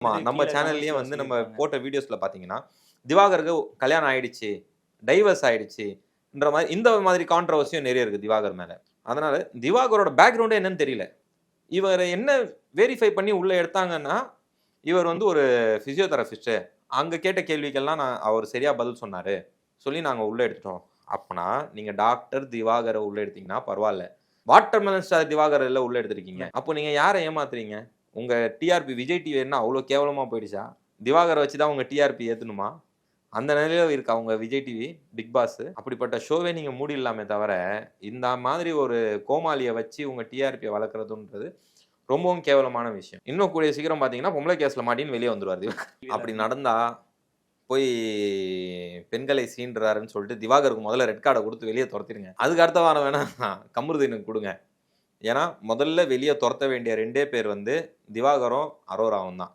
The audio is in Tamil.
ஆமா. நம்ம சேனல்லயே வந்து நம்ம போட்ட வீடியோஸ்ல பார்த்தீங்கன்னா, திவாகருக்கு கல்யாணம் ஆயிடுச்சு. டைவர்ஸ் ஆயிடுச்சுன்ற மாரி இந்த மாதிரி கான்ட்ரோவர்சியும் நெறைய இருக்கு திவாகர் மேல. அதனால திவாகரோட பேக்கிரவுண்டே என்னன்னு தெரியல. இவர என்ன வெரிஃபை பண்ணி உள்ள எடுத்தாங்கன்னா, இவர் வந்து ஒரு பிசியோதெரபிஸ்ட். அங்க கேட்ட கேள்விக்கெல்லாம் அவர் சரியா பதில் சொன்னாரு. சொல்லி நாங்க உள்ள எடுத்துட்டோம். அப்பனா நீங்க டாக்டர் திவாகர உள்ள எடுத்தீங்கன்னா பரவால்ல. வாட்டர்மெலன் ஸ்டார் திவாகர்ல உள்ள எடுத்திருக்கீங்க. அப்போ நீங்க யார ஏமாத்துறீங்க? உங்க டிஆர்பி விஜய் டிவி என்ன அவ்ளோ கேவலமா போயிடுச்சா? திவாகர வச்சு தான் உங்க டிஆர்பி ஏத்தணுமா? அந்த நிலையில இருக்கா உங்க விஜய் டிவி, பிக் பாஸ். அப்படிப்பட்ட ஷோவே நீங்க மூடிடலாமே தவிர, இந்த மாதிரி ஒரு கோமாளிய வச்சு உங்க டிஆர்பிய வளர்க்கிறதுன்றது ரொம்பவும் கேவலமான விஷயம். இன்னும் கூடிய சீக்கிரம் பார்த்தீங்கன்னா, பொம்பள கேஸ்ல மாட்டின்னு வெளிய வந்துருவாரு திவாகர். அப்படி நடந்தா, போய் பெண்களை சீண்டுறாருன்னு சொல்லிட்டு திவாகருக்கு முதல்ல ரெட் கார்ட குடுத்து வெளிய தொரத்திருங்க. அதுக்கு அடுத்த வாரம் வேணா கமருதீனுக்கு குடுங்க. ஏன்னா, முதல்ல வெளிய தொரத்த வேண்டிய 2டே பேர் வந்து திவாகரும், அரோராவும் தான்.